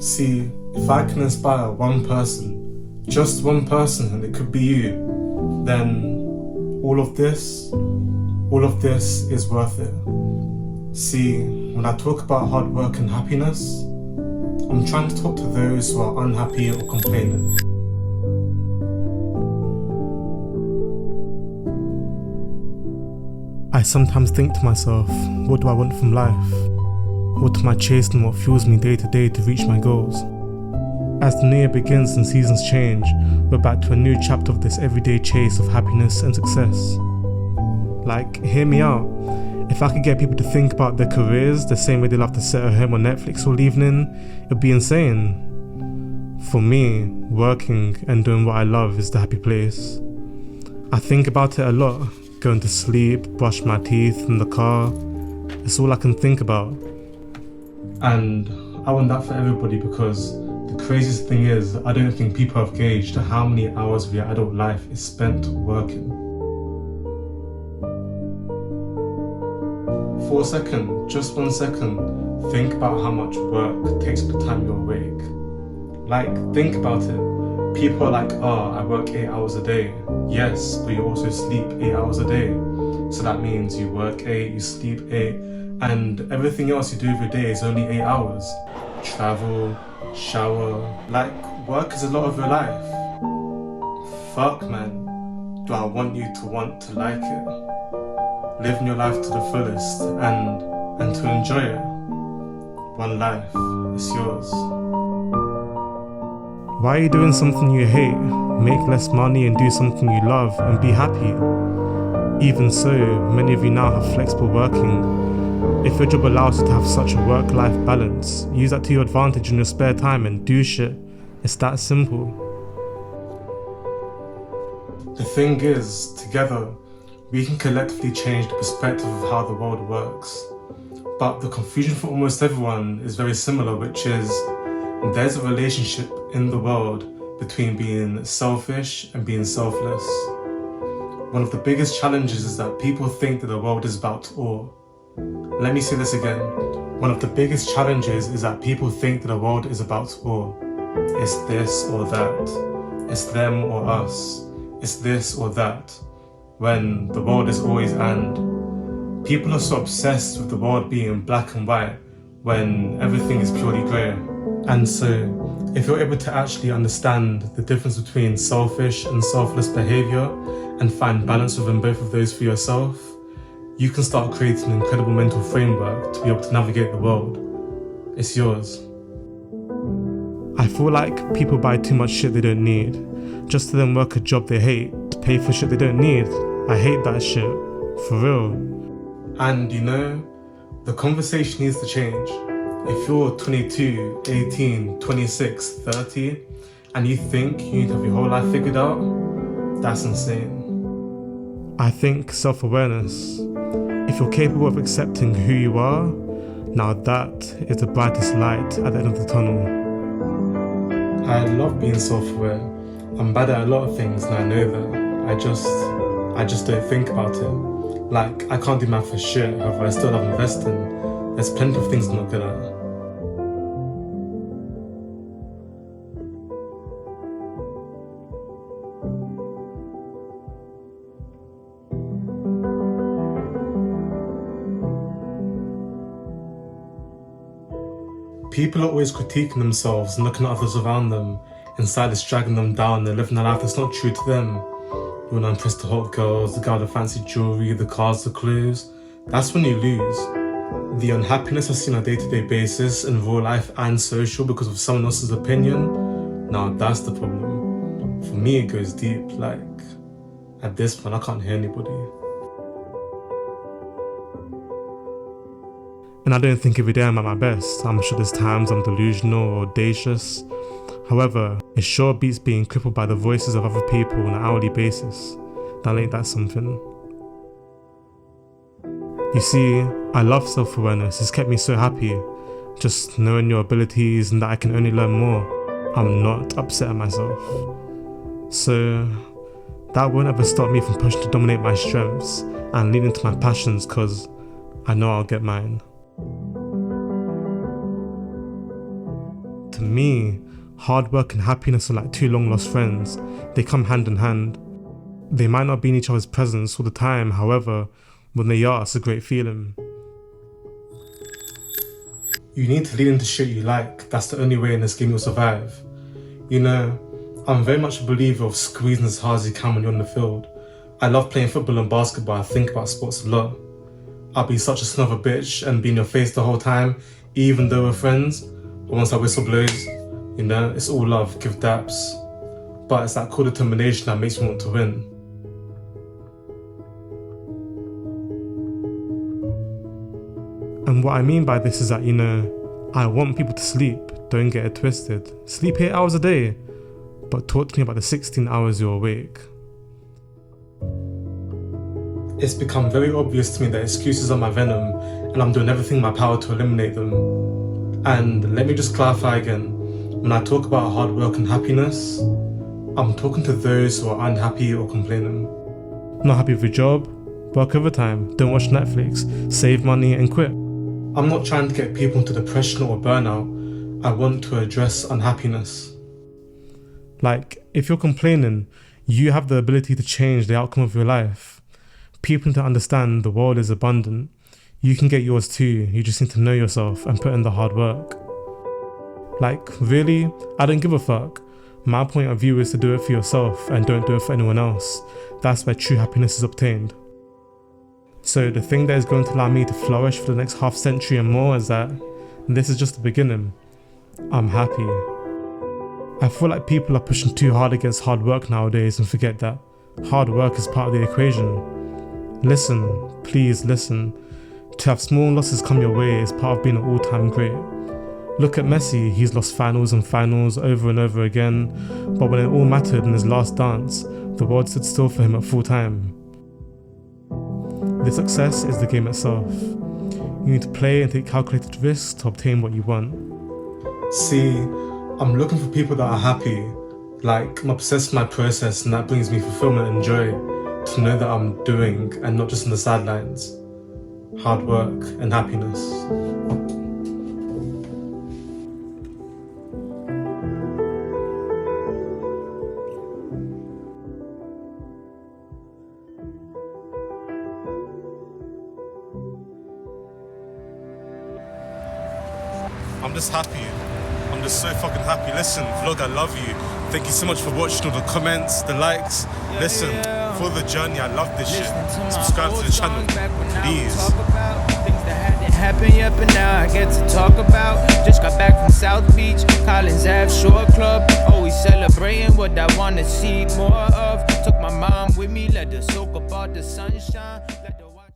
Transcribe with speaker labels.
Speaker 1: See, if I can inspire one person, just one person, and it could be you, then all of this is worth it. See, when I talk about hard work and happiness, I'm trying to talk to those who are unhappy or complaining. I sometimes think to myself, what do I want from life? What am I chasing? What fuels me day to day to reach my goals? As the new year begins and seasons change, we're back to a new chapter of this everyday chase of happiness and success. Like, hear me out. If I could get people to think about their careers the same way they love to sit at home on Netflix all evening, it'd be insane. For me, working and doing what I love is the happy place. I think about it a lot. Going to sleep, brush my teeth in the car. It's all I can think about. And I want that for everybody because the craziest thing is, I don't think people have gauged how many hours of your adult life is spent working. For a second, just 1 second, think about how much work takes up the time you're awake. Like, think about it. People are like, I work 8 hours a day. Yes, but you also sleep 8 hours a day. So that means you work 8, you sleep 8, and everything else you do every day is only 8 hours. Travel, shower, like, work is a lot of your life. Fuck, man. Do I want you to like it? Living your life to the fullest and to enjoy it. One life, it's yours. Why are you doing something you hate? Make less money and do something you love and be happy. Even so, many of you now have flexible working. If your job allows you to have such a work-life balance, use that to your advantage in your spare time and do shit. It's that simple. The thing is, together, we can collectively change the perspective of how the world works. But the confusion for almost everyone is very similar, which is there's a relationship in the world between being selfish and being selfless. One of the biggest challenges is that people think that the world is about all. Let me say this again. One of the biggest challenges is that people think that the world is about all. It's this or that. It's them or us. It's this or that. When the world is always and. People are so obsessed with the world being black and white when everything is purely grey. And so, if you're able to actually understand the difference between selfish and selfless behaviour and find balance within both of those for yourself, you can start creating an incredible mental framework to be able to navigate the world. It's yours. I feel like people buy too much shit they don't need, just to then work a job they hate to pay for shit they don't need. I hate that shit. For real. And you know, the conversation needs to change. If you're 22, 18, 26, 30, and you think you need to have your whole life figured out, that's insane. I think self-awareness. If you're capable of accepting who you are, now that is the brightest light at the end of the tunnel. I love being self-aware. I'm bad at a lot of things and I know that. I just don't think about it. Like, I can't do math for shit, however I still love investing. There's plenty of things I'm not good at. People are always critiquing themselves and looking at others around them. Inside it's dragging them down, they're living a life that's not true to them. You want to impress the hot girls, the guy with the fancy jewellery, the cars, the clothes. That's when you lose. The unhappiness I see on a day-to-day basis in real life and social because of someone else's opinion, now that's the problem. For me it goes deep, like, at this point I can't hear anybody. And I don't think every day I'm at my best. I'm sure there's times I'm delusional or audacious. However, it sure beats being crippled by the voices of other people on an hourly basis. Now ain't that something? You see, I love self-awareness. It's kept me so happy. Just knowing your abilities and that I can only learn more. I'm not upset at myself. So that won't ever stop me from pushing to dominate my strengths and lean into my passions, cause I know I'll get mine. to me, hard work and happiness are like two long lost friends. They come hand in hand. They might not be in each other's presence all the time, however, when they are, it's a great feeling. You need to lean into shit you like. That's the only way in this game you'll survive. You know, I'm very much a believer of squeezing as hard as you can when you're on the field. I love playing football and basketball. I think about sports a lot. I'll be such a son of a bitch and be in your face the whole time, even though we're friends. But once that whistle blows, you know, it's all love, give daps. But it's that cool determination that makes me want to win. And what I mean by this is that, you know, I want people to sleep, don't get it twisted. Sleep 8 hours a day, but talk to me about the 16 hours you're awake. It's become very obvious to me that excuses are my venom, and I'm doing everything in my power to eliminate them. And let me just clarify again, when I talk about hard work and happiness, I'm talking to those who are unhappy or complaining. Not happy with your job? Work overtime, don't watch Netflix, save money and quit. I'm not trying to get people into depression or burnout. I want to address unhappiness. Like, if you're complaining, you have the ability to change the outcome of your life. People need to understand the world is abundant. You can get yours too, you just need to know yourself and put in the hard work. Like, really? I don't give a fuck. My point of view is to do it for yourself and don't do it for anyone else. That's where true happiness is obtained. So the thing that is going to allow me to flourish for the next half century and more is that this is just the beginning. I'm happy. I feel like people are pushing too hard against hard work nowadays and forget that hard work is part of the equation. Listen, please listen. To have small losses come your way is part of being an all-time great. Look at Messi, he's lost finals and finals over and over again, but when it all mattered in his last dance, the world stood still for him at full time. The success is the game itself. You need to play and take calculated risks to obtain what you want. See, I'm looking for people that are happy. Like, I'm obsessed with my process and that brings me fulfillment and joy to know that I'm doing and not just on the sidelines. Hard work and happiness. I'm just happy. I'm just so fucking happy. Listen, vlog, I love you. Thank you so much for watching all the comments, the likes. Listen, for the journey, I love this shit. Subscribe to the channel, please.
Speaker 2: Things that hadn't happened yet, but now I get to talk about. Just got back from South Beach, Collins Ave Shore Club. Always celebrating what I wanna see more of. Took my mom with me, let her soak up all the sunshine.